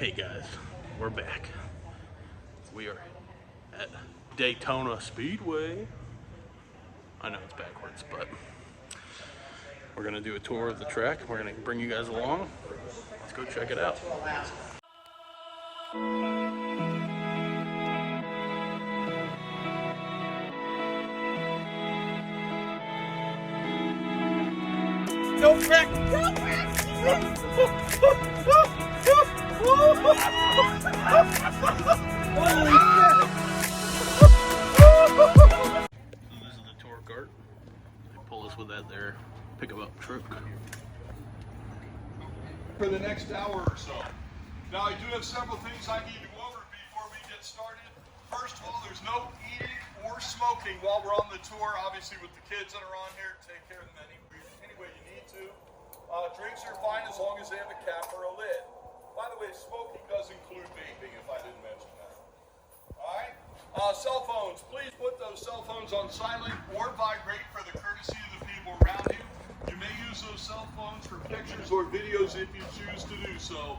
Hey guys, we're back. We are at Daytona Speedway. I know it's backwards, but we're gonna do a tour of the track. We're gonna bring you guys along. Let's go check it out. Don't wreck! Don't wreck! Holy shit! So this is the tour cart. They pull us with that there pickup truck. For the next hour or so. Now I do have several things I need to go over before we get started. First of all, there's no eating or smoking while we're on the tour. Obviously with the kids that are on here, take care of them any way you need to. Drinks are fine as long as they have a cap or a lid. By the way, smoking does include vaping, if I didn't mention that. Alright? Cell phones. Please put those cell phones on silent or vibrate for the courtesy of the people around you. You may use those cell phones for pictures or videos if you choose to do so.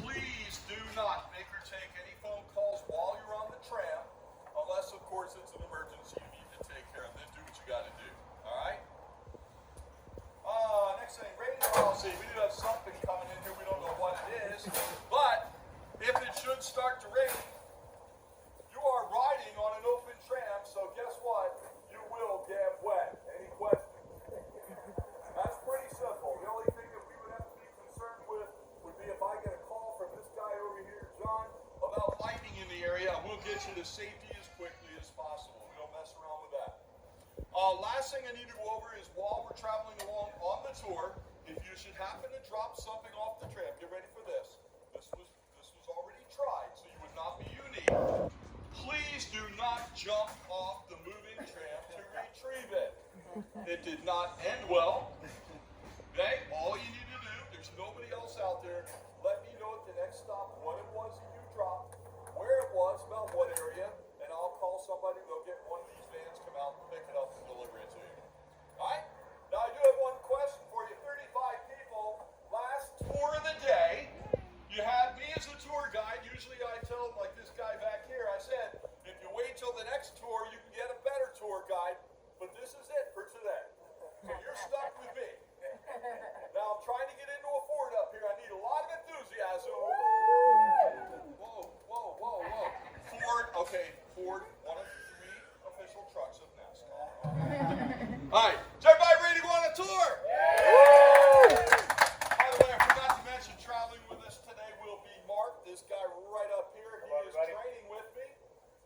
Please do not make or take any phone calls while you're on the tram, unless, of course, it's an emergency you need to take care of. Then do what you got to do. Alright? Next thing, rating policy. We do have something coming in here. We don't know what it is. But if it should start to rain, you are riding on an open tram, so guess what? You will get wet. Any questions? That's pretty simple. The only thing that we would have to be concerned with would be if I get a call from this guy over here, John, about lightning in the area. We'll get you to safety as quickly as possible. We don't mess around with that. Last thing I need to go over is while we're traveling along on the tour, if you should happen to drop something off the tram, get ready for this. This was already tried, so you would not be unique. Please do not jump off the moving tram to retrieve it. It did not end well. Okay? All you need to do, there's nobody else out there, let me know at the next stop what it was that you dropped, where it was, about what area, and I'll call somebody. They'll get one of these vans, come out, pick it up, and deliver it to you. Alright? Now I do have one question for you. 35 people, last tour of the day. You had me as a tour guide. Usually I tell them, like this guy back here, I said, if you wait till the next tour, you can get a better tour guide. But this is it for today. So you're stuck with me. Now I'm trying to get into a Ford up here. I need a lot of enthusiasm. Whoa, whoa, whoa, whoa. Ford, okay, Ford, one of the 3 official trucks of NASCAR. Alright, is everybody ready to go on a tour? Yeah. By the way, I forgot to mention, traveling with us today will be Mark, this guy right up here. He is training with me,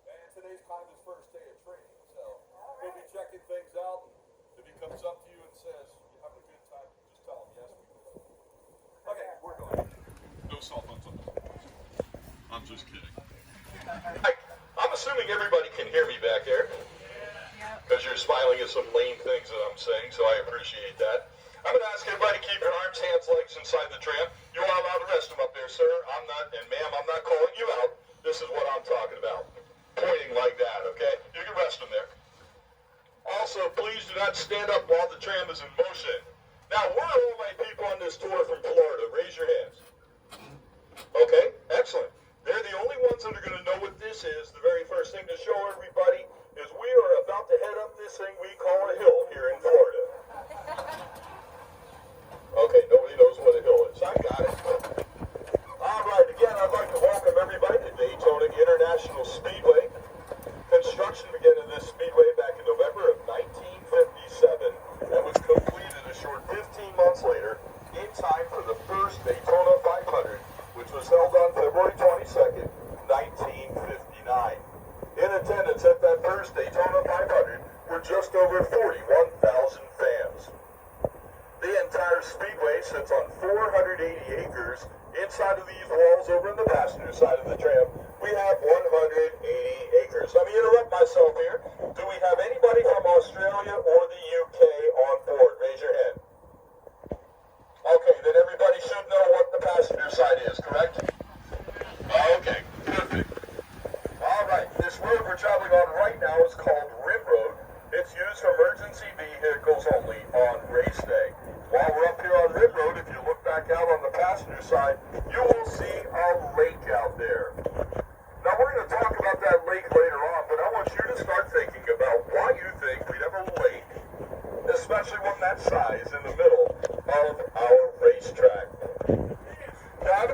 and today's kind of his first day of training, so he'll be checking things out. If he comes up to you and says, you having a good time, just tell him, yes, we will. Okay, we're going. No cell phones on the phone. I'm just kidding. I'm assuming everybody can hear me back there. Because you're smiling at some lame things that I'm saying, so I appreciate that. I'm going to ask everybody to keep your arms, hands, legs inside the tram. You are allowed to rest them up there, sir. I'm not, and ma'am, I'm not calling you out. This is what I'm talking about. Pointing like that, okay? You can rest them there. Also, please do not stand up while the tram is in motion. Now, where are all my people on this tour from Florida? Raise your hands. Okay, excellent. They're the only ones that are going to know what this is. The very first thing to show everybody is we are about to head up this thing we call a hill here in Florida. Okay, nobody knows what a hill is. I got it. All right, again, I'd like to welcome everybody to Daytona International Speedway. Construction began at this speedway back in November of 1957 and was completed a short 15 months later in time for the first Daytona 500, which was held on February 22nd, 1959. In attendance at that first Daytona 500 were just over 41,000 fans. The entire speedway sits on 480 acres. Inside of these walls over on the passenger side of the tram, we have 180 acres. Let me interrupt myself here. Do we have anybody from Australia or the UK on board? Raise your hand. Okay, then everybody should know what the passenger side is, correct? Okay, perfect. All right, this road we're traveling on right now is called Rim Road. It's used for emergency vehicles only on race day. While we're up here on Rim Road, if you look back out on the passenger side, you will see a lake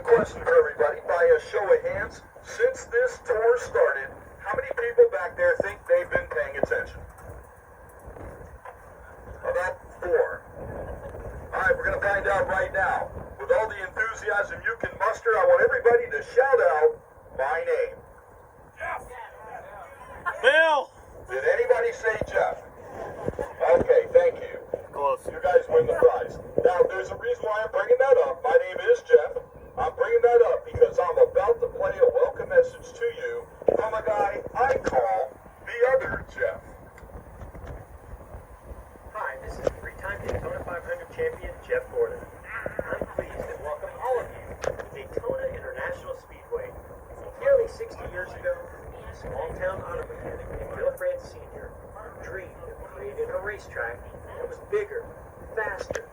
question for everybody. By a show of hands, since this tour started, how many people back there think they've been paying attention? About 4. All right, we're going to find out right now. With all the enthusiasm you can muster, I want everybody to shout out my name. Jeff. Bill! Did anybody say Jeff? Okay, thank you. Close. You guys win the prize. Now, there's a reason why I'm bringing that up. My name is Jeff. I'm bringing that up because I'm about to play a welcome message to you from a guy I call the other Jeff. Hi, this is three-time Daytona 500 champion Jeff Gordon. I'm pleased to welcome all of you to Daytona International Speedway. Nearly 60 years ago, small-town auto mechanic Franz Jr. dreamed of creating a racetrack that was bigger, faster,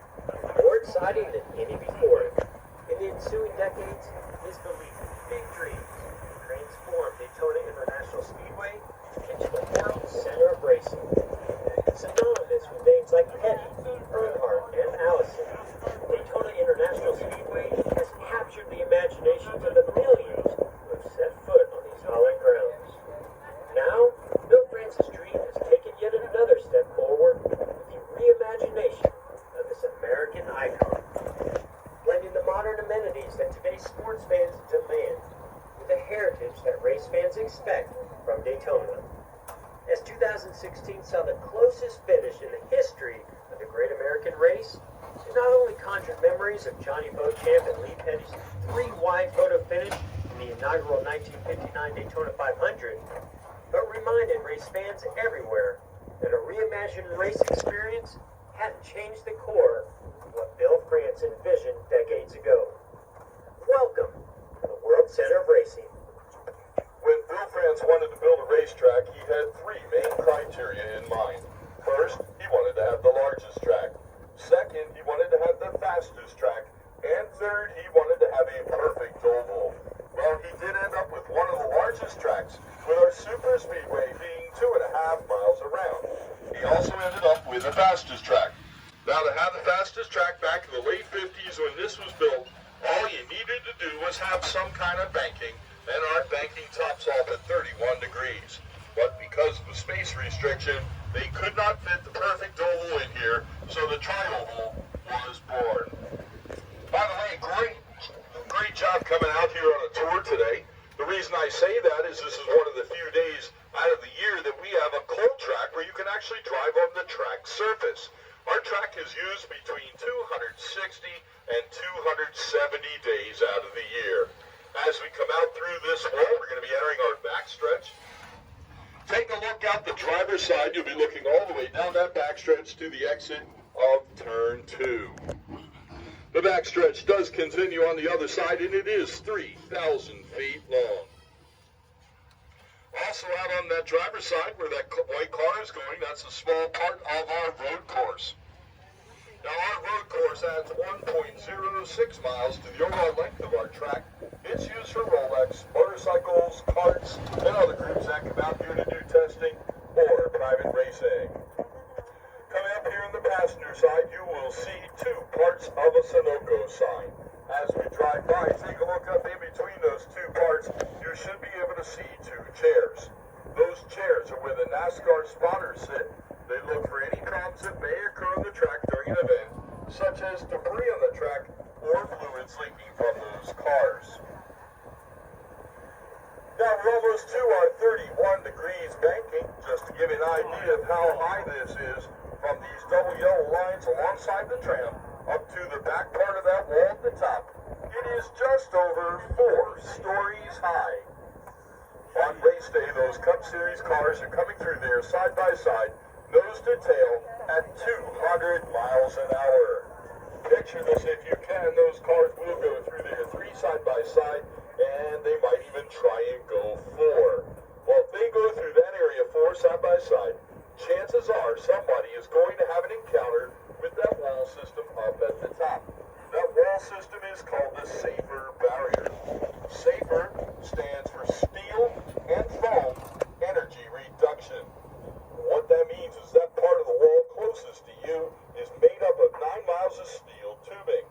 more exciting than any before it. In the ensuing decades, his belief in big dreams transformed Daytona International Speedway into the world center of racing. Synonymous with names like Petty, Earnhardt, and Allison, Daytona International Speedway has captured the imaginations of the millions who have set foot on these hallowed grounds. Now, Bill France's dream has taken yet another step forward with the reimagination of this American icon, blending the modern amenities that today's sports fans demand with the heritage that race fans expect from Daytona. As 2016 saw the closest finish in the history of the Great American Race, it not only conjured memories of Johnny Beauchamp and Lee Petty's 3-wide photo finish in the inaugural 1959 Daytona 500, but reminded race fans everywhere that a reimagined race experience hadn't changed the core of what Bill France envisioned decades ago. Welcome to the World Center of Racing. When Bill France wanted to build a racetrack, he had 3 main criteria in mind. First, he wanted to have the largest track. Second, he wanted to have the fastest track. And third, he wanted to have a perfect oval. Well, he did end up with one of the largest tracks, with our super speedway being 2.5 miles around. He also ended up with the fastest track. Now, to have the fastest track back in the late 50s when this was built, all you needed to do was have some kind of banking, and our banking tops off at 31 degrees. But because of the space restriction, they could not fit the perfect oval in here, so the tri-oval was born. By the way, great job coming out here on a tour today. The reason I say that is this is one of the few days out of the year that we have a cold track where you can actually drive on the track surface. Our track is used between 260 and 270 days out of the year. As we come out through this wall, we're going to be entering our backstretch. Take a look out the driver's side. You'll be looking all the way down that backstretch to the exit of turn 2. The backstretch does continue on the other side, and it is 3,000 feet long. Also out on that driver's side where that white car is going, that's a small part of our road course. Now our road course adds 1.06 miles to the overall length of our track. It's used for Rolex, motorcycles, carts, and other groups that come out here to do testing or private racing. Coming up here on the passenger side, you will see 2 parts of a Sunoco sign. As we drive by, take a look up in between those 2 parts. You should be able to see 2 chairs. Those chairs are where the NASCAR spotters sit. They look for any problems that may occur on the track during an event, such as debris on the track or fluids leaking from those cars. Now we're almost to our 31 degrees banking. Just to give you an idea of how high this is, from these double yellow lines alongside the tram up to the back part of that wall at the top, it is just over 4 stories high. On race day, those Cup Series cars are coming through there side by side, nose to tail, at 200 miles an hour. Picture this if you can. Those cars will go through there 3 side by side, and they might even try and go 4. Well, if they go through that area 4 side by side, chances are somebody is going to have an encounter with that wall system up at the top. That wall system is called the SAFER barrier. SAFER stands for Steel and Foam Energy Reduction. What that means is that part of the wall closest to you is made up of 9 miles of steel tubing.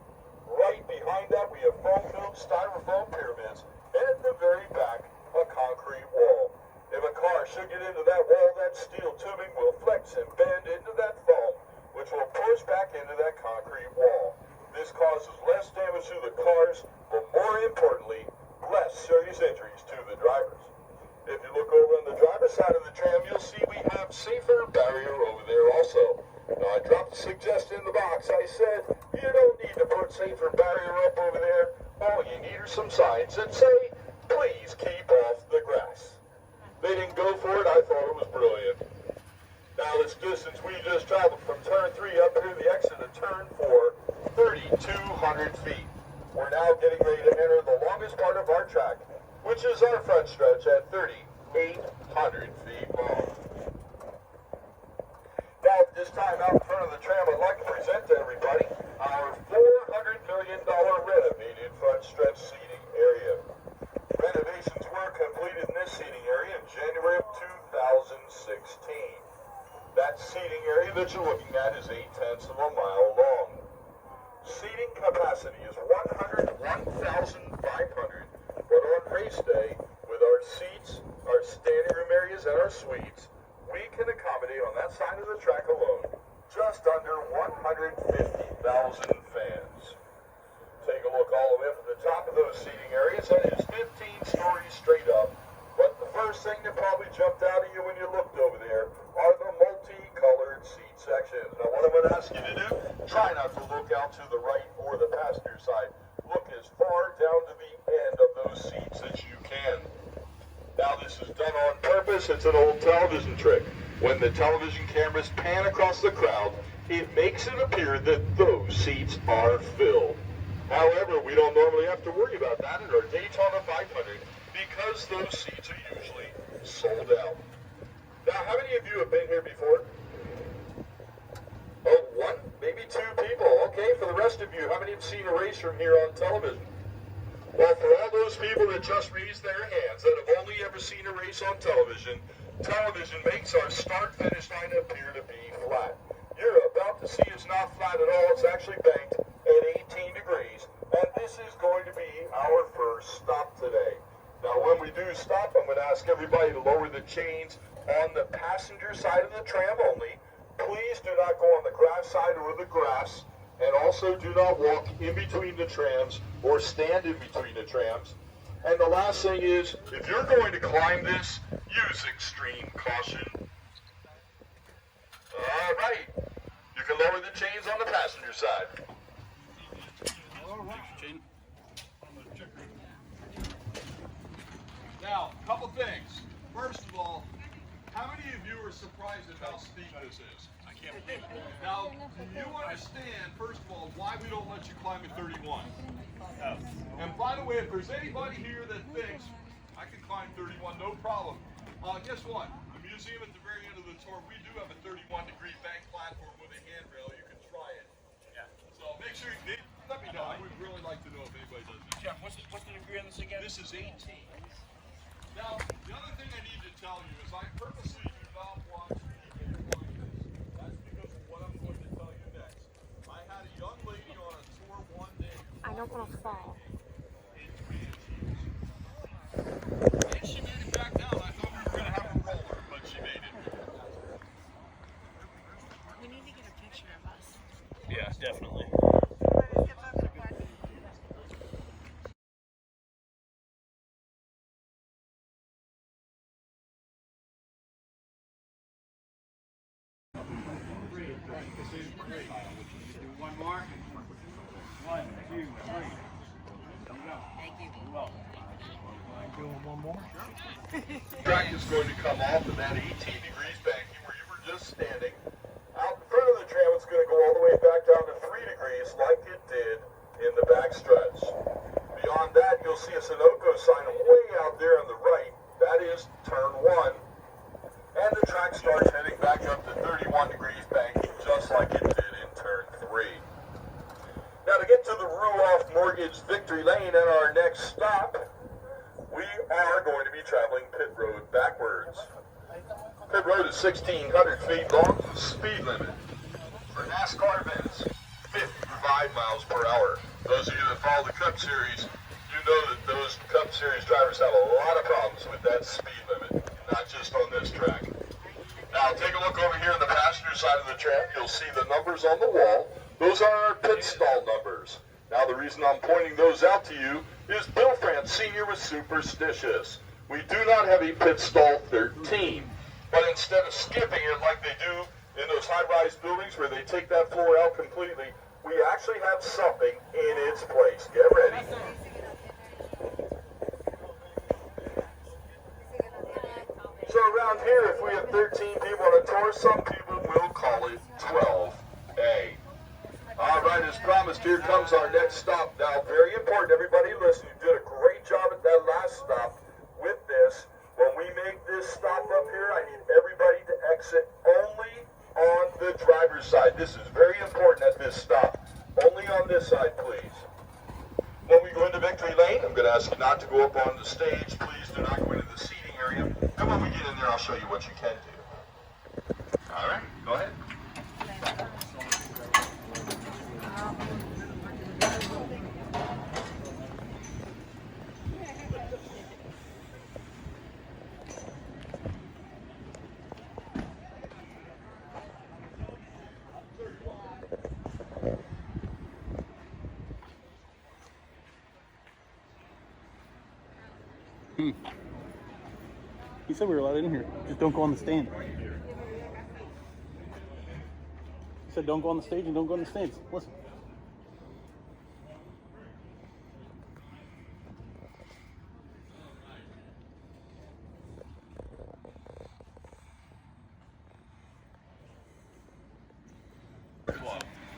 Right behind that we have foam-filled styrofoam styrofoam pyramids, and at the very back, a concrete wall. If a car should get into that wall, that steel tubing will flex and bend into that foam, which will push back into that concrete wall. This causes less damage to the cars, but more importantly, less serious injuries to the drivers. If you look over on the driver's side of the tram, you'll see we have safer barrier over there also. Now, I dropped a suggestion in the box. I said, you don't need to put safer barrier up over there. All you need are some signs that say, please keep off the grass. They didn't go for it. I thought it was brilliant. Now, this distance we just traveled from turn 3 up here to the exit of turn 4, 3,200 feet. We're now getting ready to enter the longest part of our track, which is our front stretch at 3,800 feet long. Now, at this time out in front of the tram, I'd like to present to everybody our $400 million renovated front stretch seating area. Renovations were completed in this seating area in January of 2016. That seating area that you're looking at is 0.8 of a mile long. Seating capacity is 101,500, but on race day, with our seats, our standing room areas, and our suites, we can accommodate on that side of the track alone just under 150,000 fans. Take a look all the way up at the top of those seating areas. That is 15 stories straight up. But the first thing that probably jumped out at you when you looked over there are the multicolored seat sections. Now, what I'm going to ask you to do, try not to look out to the right or the passenger side. Look as far down to the end of those seats as you can. Now, this is done on purpose. It's an old television trick. When the television cameras pan across the crowd, it makes it appear that those seats are filled. However, we don't normally have to worry about that at our Daytona 500 because those seats are usually sold out. Now, how many of you have been here before? Oh, one, maybe two people. Okay, for the rest of you, how many have seen a race from here on television? Well, for all those people that just raised their hands that have only ever seen a race on television, television makes our start-finish line appear to be flat. You're about to see it's not flat at all. It's actually banked at 18 degrees, and this is going to be our first stop today. Now, when we do stop, I'm going to ask everybody to lower the chains on the passenger side of the tram only. Please do not go on the grass side or the grass, and also do not walk in between the trams or stand in between the trams. And the last thing is, if you're going to climb this, use extreme caution. All right, you can lower the chains on the passenger side. Now, a couple things. First of all, how many of you are surprised at how steep this is? I can't believe it. Now, do you understand, first of all, why we don't let you climb at 31? No. And by the way, if there's anybody here that thinks, I can climb 31, no problem. Guess what? The museum at the very end of the tour, we do have a 31-degree bank platform with a handrail. You can try it. Yeah. So make sure you let me know. I would really like to know if anybody does this. Jeff, what's the degree on this again? This is 18. Now, the other thing I need to tell you is I purposely do not watch people like this. That's because of what I'm going to tell you next. I had a young lady on a tour one day. I don't want to fall. And she made it back down. I thought we were going to have a roller, but she made it. We need to get a picture of us. Yeah, definitely. One more. 1, 2, 3. Thank you. Doing one more? Track is going to come off of that 18 degrees banking where you were just standing. Out in front of the tram, it's going to go all the way back down to 3 degrees like it did in the back stretch. Beyond that, you'll see a Sunoco sign way out there on the right. That is turn 1. And the track starts heading back up to 31 degrees banking just like it did in turn 3. Now, to get to the Ruoff Mortgage Victory Lane and our next stop, we are going to be traveling pit road backwards. Pit road is 1,600 feet long. Speed limit for NASCAR events, 55 miles per hour. Those of you that follow the Cup Series, you know that those Cup Series drivers have a lot of problems with that speed limit, not just on this track. Now, take a look over here on the passenger side of the tram. You'll see the numbers on the wall. Those are our pit stall numbers. Now, the reason I'm pointing those out to you is Bill Franz Sr. was superstitious. We do not have a pit stall 13, but instead of skipping it like they do in those high-rise buildings where they take that floor out completely, we actually have something in its place. Get ready. So around here, if we have 13 people on a tour, some people will call it 12A. All right, as promised, here comes our next stop. Now, very important, everybody listen, you did a great job at that last stop with this. When we make this stop up here, I need everybody to exit only on the driver's side. This is very important at this stop. Only on this side, please. When we go into Victory Lane, I'm going to ask you not to go up on the stage. Please do not go into the seating area. And when we get in there, I'll show you what you can do. All right, go ahead. He said we were allowed in here. Just don't go on the stand. He said don't go on the stage and don't go on the stands. Listen.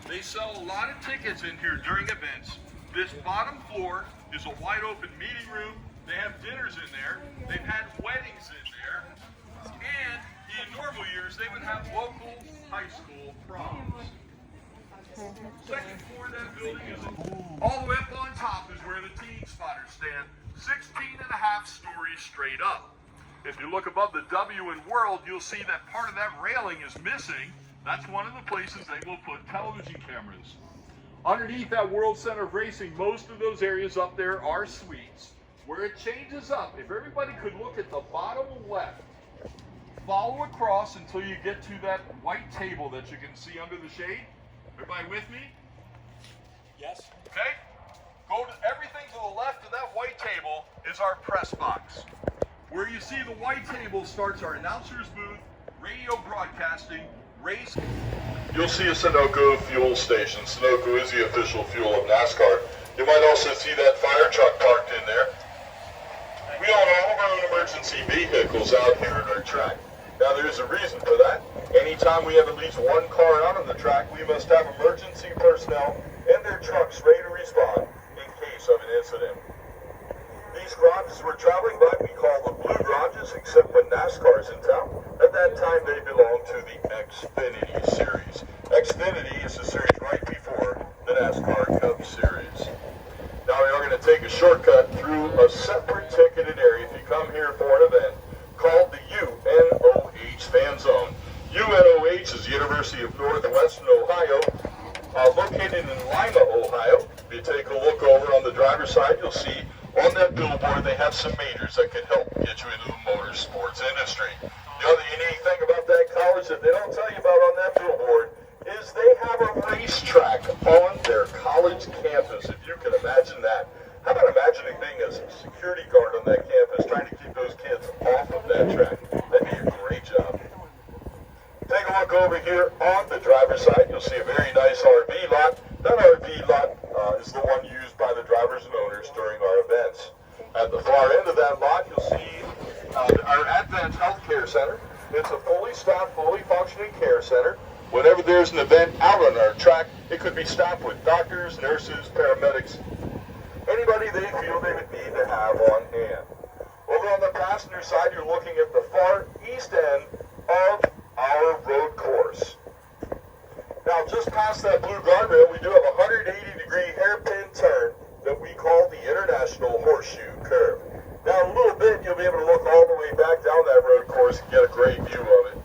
They sell a lot of tickets in here during events. This bottom floor is a wide open meeting room. They have dinners in there. They've had weddings in there. And in normal years, they would have local high school proms. Second floor of that building is all the way up on top is where the teen spotters stand, 16 and a half stories straight up. If you look above the W in World, you'll see that part of that railing is missing. That's one of the places they will put television cameras. Underneath that World Center of Racing, most of those areas up there are suites. Where it changes up, if everybody could look at the bottom left, follow across until you get to that white table that you can see under the shade. Everybody with me? Yes. Okay? Go to everything to the left of that white table is our press box. Where you see the white table starts our announcer's booth, radio broadcasting, race. You'll see a Sunoco fuel station. Sunoco is the official fuel of NASCAR. You might also see that fire truck parked in there. We own all of our own emergency vehicles out here at our track. Now there's a reason for that. Anytime we have at least one car out on the track, we must have emergency personnel and their trucks ready to respond in case of an incident. These garages we're traveling by, we call the Blue Garages, except when NASCAR's in town. At that time, they belong to the Xfinity Series. Xfinity is the series right before the NASCAR Cup Series. Now we are going to take a shortcut through a separate ticketed area if you come here for an event called the UNOH Fan Zone. UNOH is the University of Northwestern Ohio, located in Lima, Ohio. If you take a look over on the driver's side, you'll see on that billboard they have some majors that can help get you into the motorsports industry. The other unique thing about that college that they don't tell you about on that billboard is they have a racetrack on their college campus, if you can imagine that. How about imagining being a security guard on that campus trying to keep those kids off of that track? That'd be a great job. Take a look over here on the driver's side. You'll see a very nice RV lot. That RV lot is the one used by the drivers and owners during our events. At the far end of that lot, you'll see our Advent Healthcare Center. It's a fully staffed, fully functioning care center. Whenever there's an event out on our track, it could be staffed with doctors, nurses, paramedics, anybody they feel they would need to have on hand. Over on the passenger side, you're looking at the far east end of our road course. Now, just past that blue guardrail, we do have a 180-degree hairpin turn that we call the International Horseshoe Curve. Now, in a little bit, you'll be able to look all the way back down that road course and get a great view of it.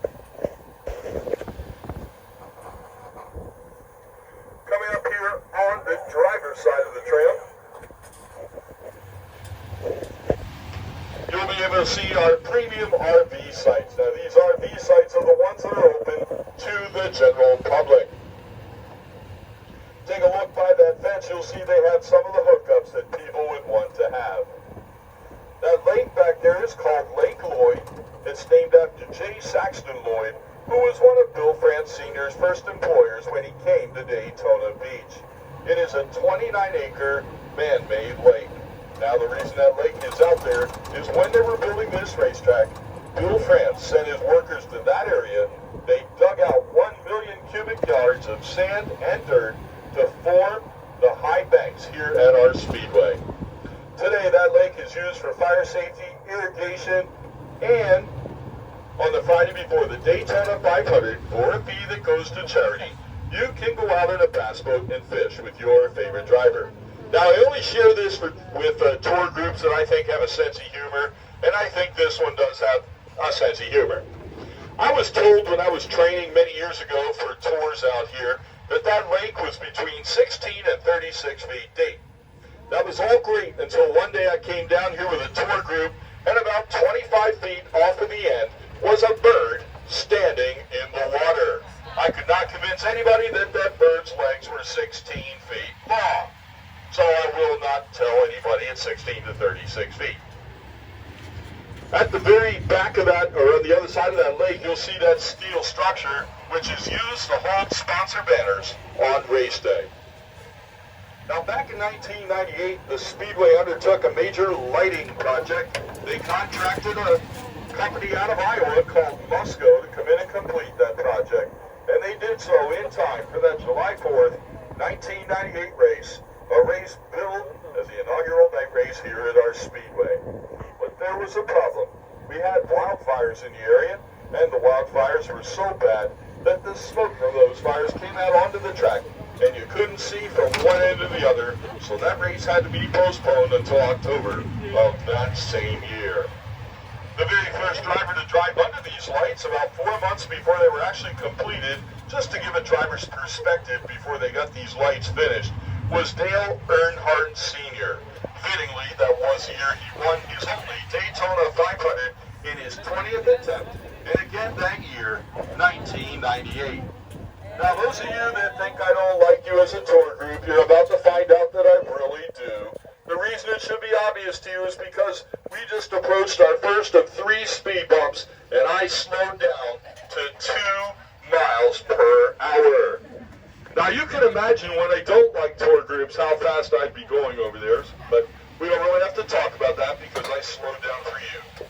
Coming up here on the driver's side of the trail, able to see our premium RV sites. Now these RV sites are the ones that are open to the general public. Take a look by that fence, you'll see they have some of the hookups that people would want to have. That lake back there is called Lake Lloyd. It's named after J. Saxton Lloyd, who was one of Bill Franz Sr.'s first employers when he came to Daytona Beach. It is a 29-acre man-made lake. Now the reason that lake is out there is when they were building this racetrack, Bill Franz sent his workers to that area. They dug out 1 million cubic yards of sand and dirt to form the high banks here at our Speedway. Today that lake is used for fire safety, irrigation, and on the Friday before the Daytona 500, for a fee that goes to charity, you can go out in a bass boat and fish with your favorite driver. Now I only share this with tour groups that I think have a sense of humor, and I think this one does have a sense of humor. I was told when I was training many years ago for tours out here that lake was between 16 and 36 feet deep. That was all great until one day I came down here with a tour group, and about 25 feet off of the end was a bird standing in the water. I could not convince anybody that that bird's legs were 16 feet long. So I will not tell anybody it's 16 to 36 feet. At the very back of that, or on the other side of that lake, you'll see that steel structure, which is used to hold sponsor banners on race day. Now back in 1998, the Speedway undertook a major lighting project. They contracted a company out of Iowa called Musco to come in and complete that project. And they did so in time for that July 4th, 1998 race, a race billed as the inaugural night race here at our Speedway. But there was a problem. We had wildfires in the area, and the wildfires were so bad that the smoke from those fires came out onto the track, and you couldn't see from one end to the other, so that race had to be postponed until October of that same year. The very first driver to drive under these lights, about 4 months before they were actually completed, just to give a driver's perspective before they got these lights finished, was Dale Earnhardt Sr. Fittingly, that was the year he won his only Daytona 500 in his 20th attempt, and again that year, 1998. Now those of you that think I don't like you as a tour group, you're about to find out that I really do. The reason it should be obvious to you is because we just approached our first of 3 speed bumps, and I slowed down to 2 miles per hour. Now you can imagine when I don't like tour groups how fast I'd be going over there, but we don't really have to talk about that because I slowed down for you.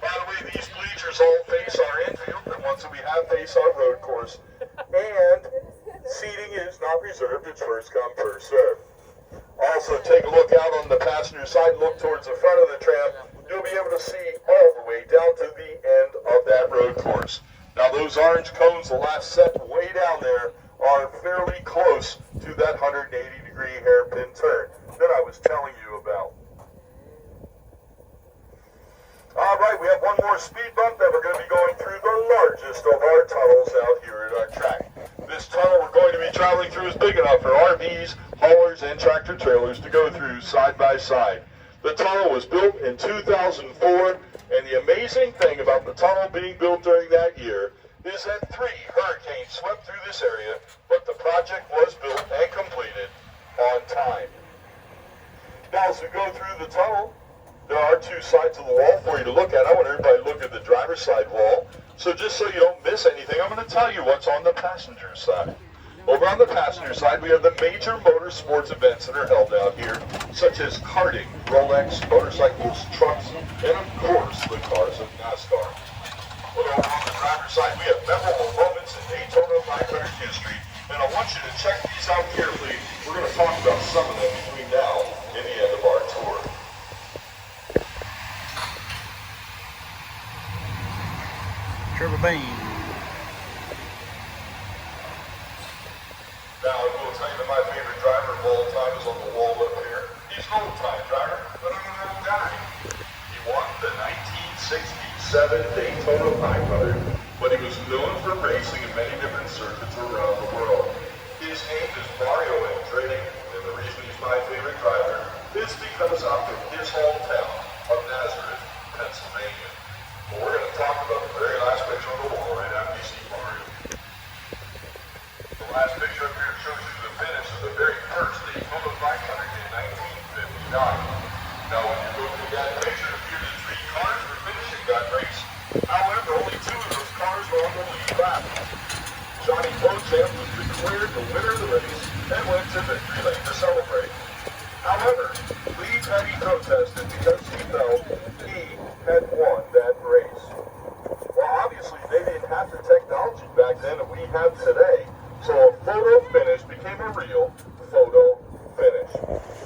By the way, these bleachers all face our infield, the ones that we have face our road course, and seating is not reserved, it's first come, first served. Also, take a look out on the passenger side, look towards the front of the tram. You'll be able to see all the way down to the end of that road course. Now those orange cones, the last set way down there, are fairly close to that 180-degree hairpin turn that I was telling you about. All right, we have one more speed bump that we're going to be going through the largest of our tunnels out here at our track. This tunnel we're going to be traveling through is big enough for RVs, haulers, and tractor trailers to go through side by side. The tunnel was built in 2004, and the amazing thing about the tunnel being built during that year is that 3 hurricanes swept through this area, but the project was built and completed on time. Now as we go through the tunnel, there are 2 sides of the wall for you to look at. I want everybody to look at the driver's side wall. So just so you don't miss anything, I'm going to tell you what's on the passenger side. Over on the passenger side, we have the major motorsports events that are held out here, such as karting, Rolex, motorcycles, trucks, and of course, the cars of NASCAR. But over on the driver's side, we have memorable moments in Daytona 500 history, and I want you to check these out carefully. We're going to talk about some of them between now and the end of our tour. Triple beam. Now, I will tell you that my favorite driver of all time is on the wall up here. He's an old-time driver, but I'm going to tell you. He won the 1967 Daytona 500, but he was known for racing in many different circuits around the world. His name is Mario Andretti, and the reason he's my favorite driver is because I'm from his hometown of Nazareth, Pennsylvania. In that picture appeared that 3 cars were finishing that race. However, only 2 of those cars were on the lead lap. Johnny Beauchamp was declared the winner of the race and went to victory lane to celebrate. However, Lee Petty protested because he felt he had won that race. Well, obviously, they didn't have the technology back then that we have today, so a photo finish became a real photo finish.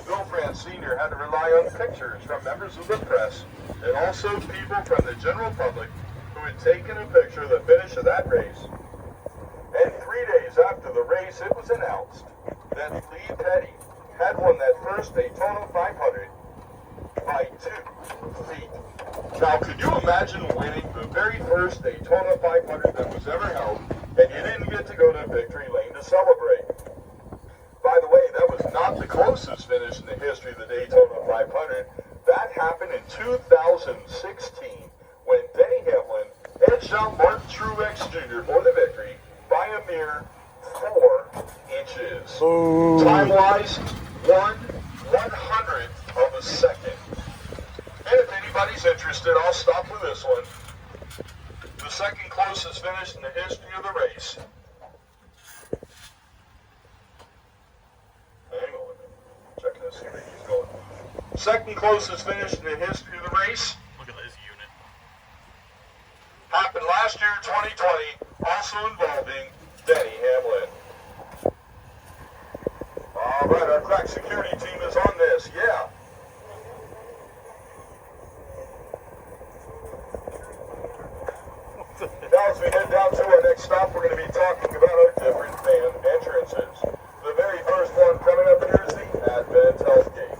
Bill Franz Sr. had to rely on pictures from members of the press and also people from the general public who had taken a picture of the finish of that race. And 3 days after the race, it was announced that Lee Petty had won that first Daytona 500 by 2 feet. Now, could you imagine winning the very first Daytona 500 that was ever held, and you didn't get to go to victory lane to celebrate? By the way, that was not the closest finish in the history of the Daytona 500. That happened in 2016 when Denny Hamlin edged out Mark Truex Jr. for the victory by a mere 4 inches. Time-wise, 1/100th of a second. And if anybody's interested, I'll stop with this one. The second closest finish in the history of the race. Hang on. Checking to see where he's going. Second closest finish in the history of the race. Look at this unit. Happened last year, 2020, also involving Denny Hamlin. All right, our crack security team is on this. Yeah. Now, as we head down to our next stop, we're going to be talking about our different fan entrances. The very first one coming up here is the Untitled Gate.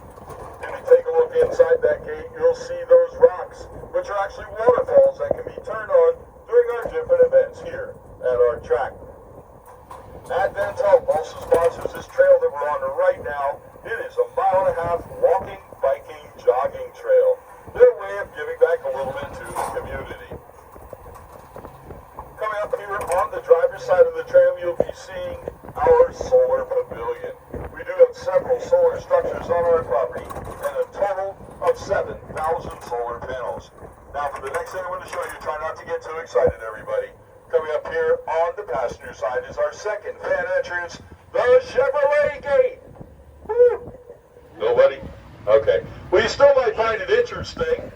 If you take a look inside that gate, you'll see those rocks, which are actually waterfalls that can be turned on during our different events here at our track. Untitled also sponsors this trail that we're on right now. It is a 1.5 mile walking, biking, jogging trail. Their way of giving back a little bit to the community. Coming up here on the driver's side of the trail, you'll be seeing our solar pavilion. We do have several solar structures on our property and a total of 7,000 solar panels. Now, for the next thing I want to show you, try not to get too excited, everybody. Coming up here on the passenger side is our second fan entrance, the Chevrolet Gate. Woo! Nobody? Okay. Well, you still might find it interesting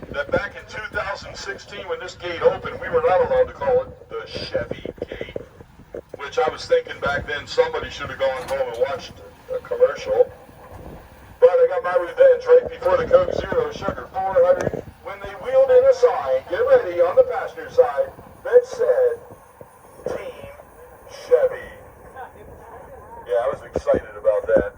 that back in 2016, when this gate opened, we were not allowed to call it the Chevy Gate, which I was thinking back then somebody should have gone home and watched a commercial. But I got my revenge right before the Coke Zero Sugar 400 when they wheeled in a sign, get ready, on the passenger side, that said, Team Chevy. Yeah, I was excited about that.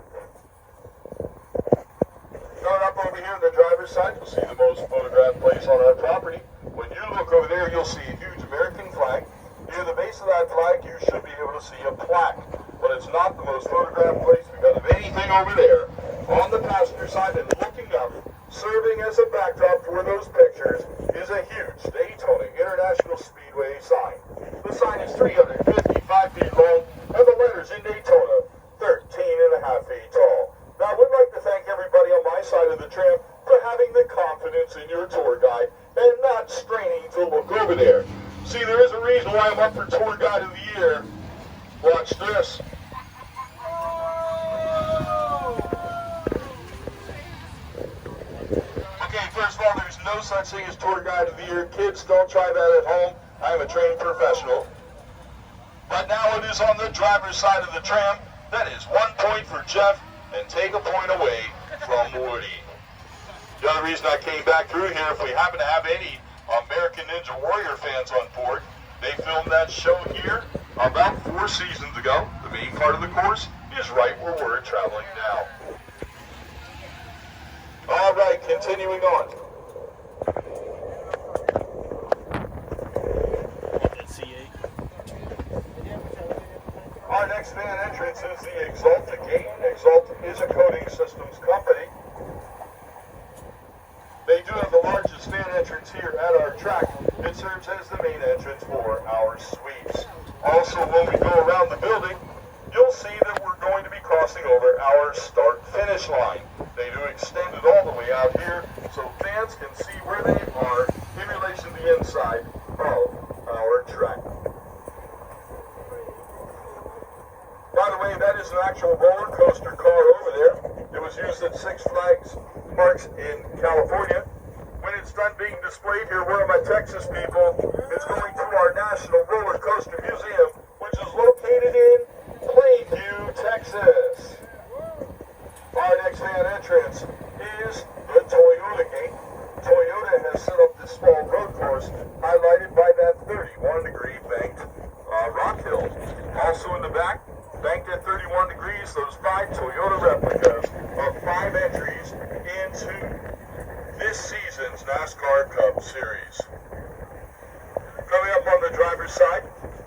Coming up over here on the driver's side, you'll see the most photographed place on our property. When you look over there, you'll see a huge American flag. Near the base of that flag, you should be able to see a plaque. But it's not the most photographed place because of anything over there. On the passenger side and looking up, serving as a backdrop for those pictures, is a huge Daytona International Speedway sign. The sign is 355 feet long, and the letters in Daytona, 13.5 feet tall. Now, I would like to thank everybody on my side of the tram for having the confidence in your tour guide and not straining to look over there. See, there is a reason why I'm up for Tour Guide of the Year. Watch this. Okay, first of all, there's no such thing as Tour Guide of the Year. Kids, don't try that at home. I am a trained professional. But now it is on the driver's side of the tram. That is 1 point for Jeff, and take a point away from Woody. The other reason I came back through here, if we happen to have any American Ninja Warrior fans on board, they filmed that show here about 4 seasons ago. The main part of the course is right where we're traveling now. All right, continuing on. Our next fan entrance is the Exalted Gate. Exalted is a coating systems company. They do have the largest fan entrance here at our track. It serves as the main entrance for our suites. Also, when we go around the building, you'll see that we're going to be crossing over our start-finish line. They do extend it all the way out here, fans can see where they are in relation to the inside of our track. By the way, that is an actual roller coaster car over there. It was used at Six Flags Parks in California. When it's done being displayed here, where are my Texas people? It's going to our National Roller Coaster Museum, which is located in Plainview, Texas. Our next fan entrance is the Toyota Gate. Toyota has set up this small road course highlighted by that 31-degree banked rock hill. Also in the back, banked at 31 degrees, those 5 Toyota replicas of 5 entries into this season's NASCAR Cup Series. Coming up on the driver's side,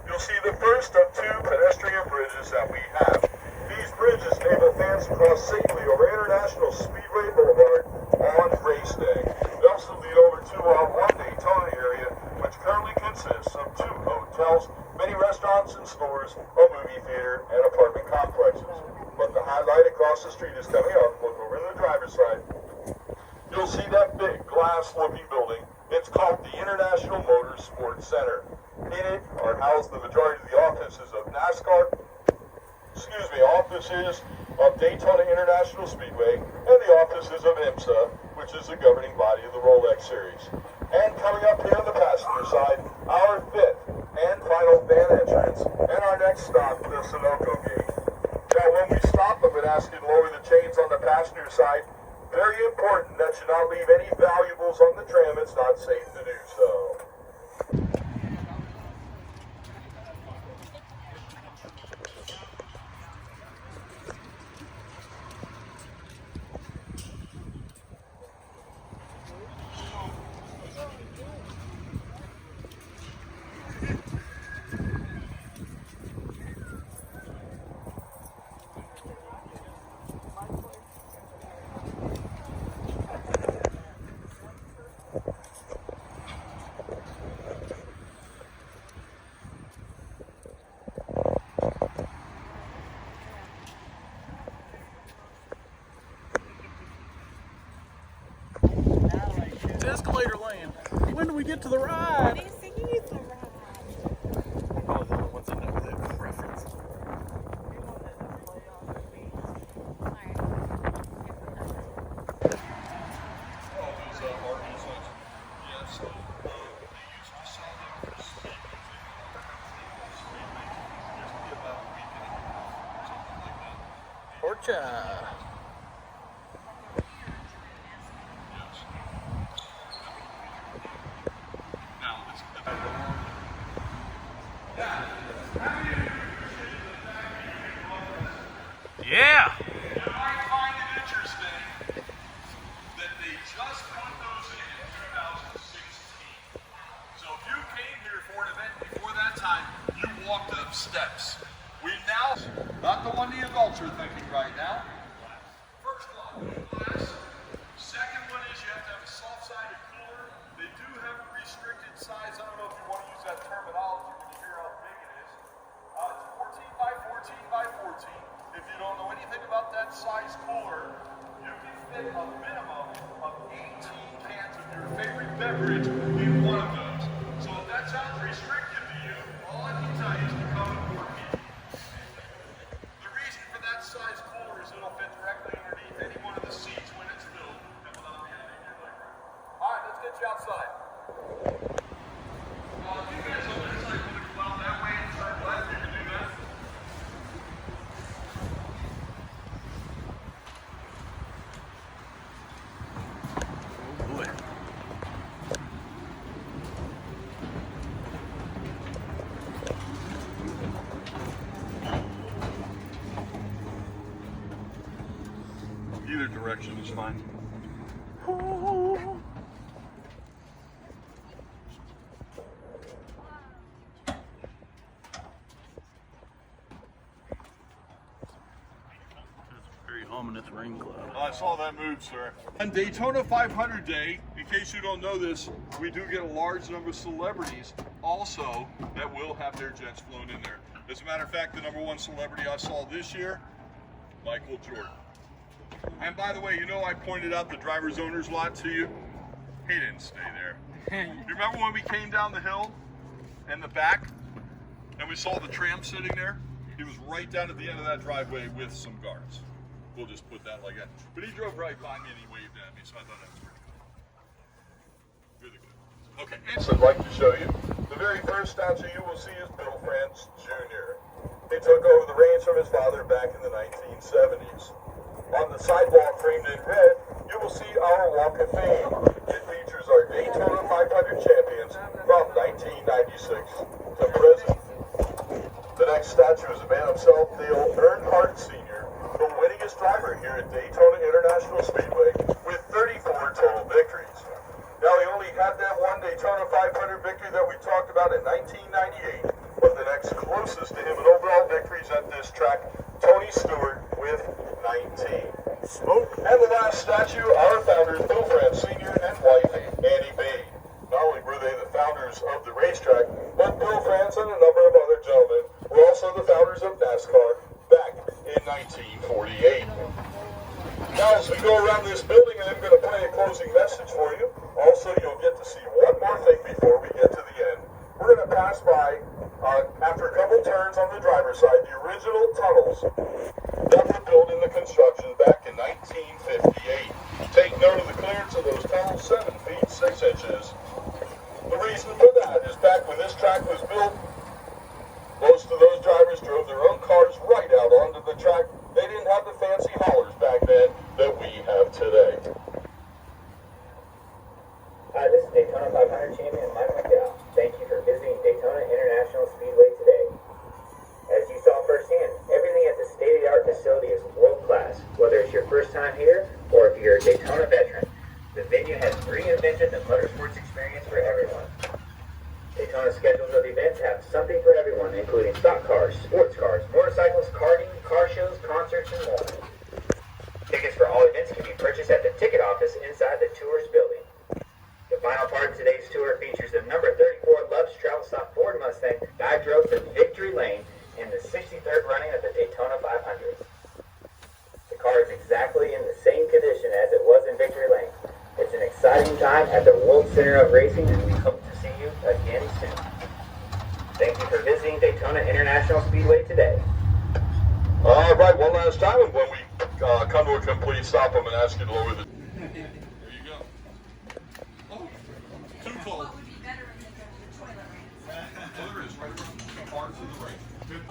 you'll see the first of 2 pedestrian bridges that we have. These bridges enable fans to cross safely over International Speedway Boulevard on race day. They also lead over to our One Daytona area, which currently consists of 2 hotels, many restaurants and stores, a movie theater, and apartment complexes. But the highlight across the street is coming up. Look over to the driver's side. You'll see that big glass-looking building. It's called the International Motorsports Center. In it are housed the majority of the offices of offices of Daytona International Speedway, and the offices of IMSA, which is the governing body of the Rolex Series. And coming up here on the passenger side, our 5th and final van entrance, and our next stop, the Sunoco Gate. Now, when we stop, I've been asked you to lower the chains on the passenger side. Very important that you not leave any valuables on the trim. It's not safe to do so. Escalator land. When do we get to the ride? He's thinking it's a ride. Oh, what's a negative reference? Porcha. Yeah. You might find it interesting that they just put those in 2016. So if you came here for an event before that time, you walked up steps. We now, not the one the adults are thinking right now. First class. Second one is you have to have a soft-sided cooler. They do have a restricted size. I don't know if you want to use that terminology when you hear how big it is. It's 14 by 14 by 14. If you don't know anything about that size cooler, you can fit a minimum of 18 cans of your favorite beverage in one of those. So if that sounds restrictive to you, all I can tell you is to come and board me. The reason for that size cooler is it'll fit directly underneath any one of the seats when it's filled and without the ending your leg room. All right, let's get you outside. If you guys on this side want to go out that way and turn left, you can do that. Either direction is fine. Very ominous rain cloud. I saw that move, sir. On Daytona 500 Day, in case you don't know this, we do get a large number of celebrities also that will have their jets flown in there. As a matter of fact, the #1 celebrity I saw this year, Michael Jordan. And by the way, you know I pointed out the driver's owner's lot to you? He didn't stay there. You remember when we came down the hill in the back and we saw the tram sitting there? He was right down at the end of that driveway with some guards. We'll just put that like that. But he drove right by me and he waved at me, so I thought that was pretty cool. Really good. Okay, and I'd like to show you. The very first statue you will see is Bill Franz Jr. He took over the reins from his father back in the 1970s. On the sidewalk framed in red, you will see our Walk of Fame. It features our Daytona 500 champions from 1996 to present. The next statue is a man himself, Dale Earnhardt Sr., the winningest driver here at Daytona International Speedway with 34 total victories. Now, he only had that one Daytona 500 victory that we talked about in 1998, but the next closest to him in overall victories at this track, Tony Stewart with 19. And the last statue, our founders, Bill Franz Sr. and wife, Annie B. Not only were they the founders of the racetrack, but Bill Franz and a number of other gentlemen were also the founders of NASCAR back in 1948. Now, as we go around this building, I'm going to play a closing message for you. Also, you'll get to see one more thing before we get to the end. We're going to pass by, after a couple turns on the driver's side, the original tunnels that were built in the construction back in 1958. Take note of the clearance of those tunnels, 7 feet 6 inches. The reason for that is back when this track was built, most of those drivers drove their own cars right out onto the track. They didn't have the fancy haulers back then that we have today. Hi, this is Daytona 500 champion Mike McDowell. Thank you for visiting Daytona International Speedway today. As you saw firsthand, everything at the state-of-the-art facility is world-class. Whether it's your first time here or if you're a Daytona veteran, the venue has reinvented the motorsports experience for everyone. Daytona's schedules of events have something for everyone, including stock cars, sports cars, motorcycles, karting, car shows, concerts, and more. Tickets for all events can be purchased at the ticket office inside the tours building. The final part of today's tour features the number 34 Love's Travel Stock Ford Mustang that I drove to Victory Lane in the 63rd running of the Daytona 500. The car is exactly in the same condition as it was in Victory Lane. It's an exciting time at the World Center of Racing, and we hope to see you again soon. Thank you for visiting Daytona International Speedway today. All right, one last time, and when we come to a complete stop, I'm going to ask you to lower the... there you go. Oh, too cold. What would be better if they go to the toilet rings? Oh, there is, right around the parts of the race. Good.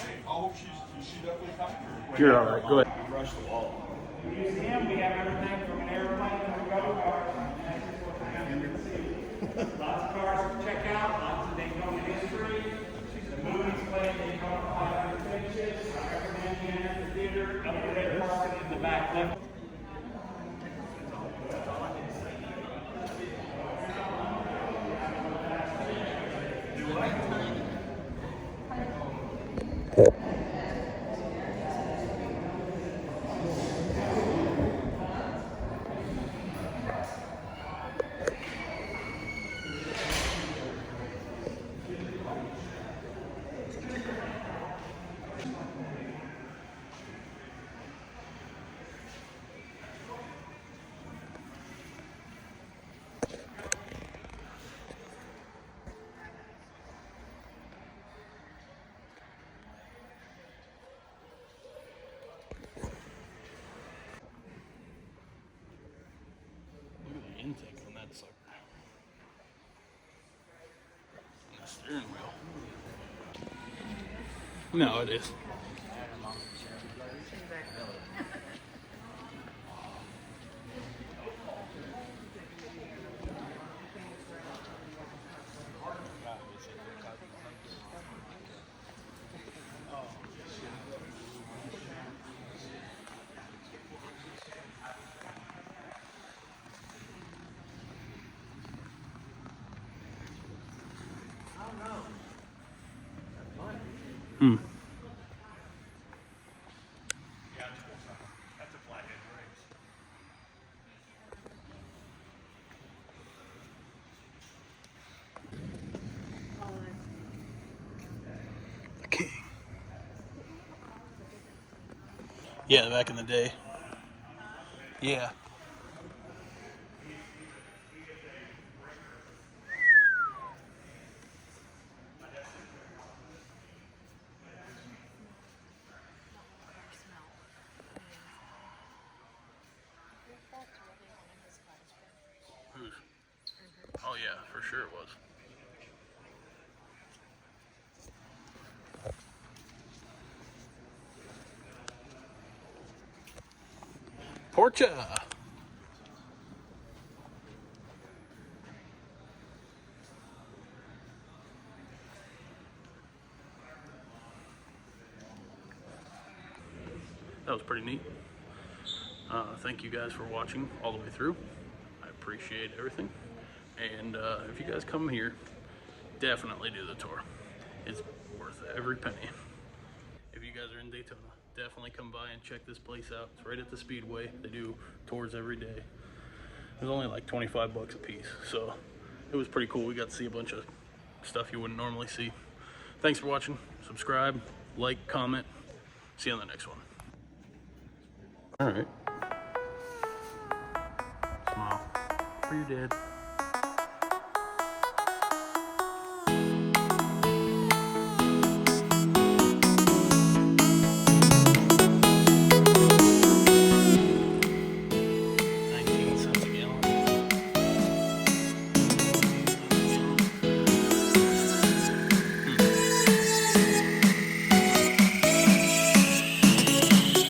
I hope she definitely coming. You're all right. Go ahead. Museum, we have everything from an airplane to a go kart. Lots of cars to check out, lots of Daytona history. The movies play Daytona 500 finishes. I recommend you enter the theater up there, parking in the back left. Look at the intake on that sucker. And the steering wheel. No, it is. Hmm. Yeah, back in the day. Yeah. Who's? Oh yeah, for sure it was. Porcha. That was pretty neat. Thank you guys for watching all the way through. I appreciate everything. And if you guys come here, definitely do the tour. It's worth every penny. If you guys are in Daytona, definitely come by and check this place out. It's right at the Speedway. They do tours every day. It was only like 25 bucks a piece, so it was pretty cool. We got to see a bunch of stuff you wouldn't normally see. Thanks for watching. Subscribe, like, comment. See you on the next one. All right. Smile. For your dad.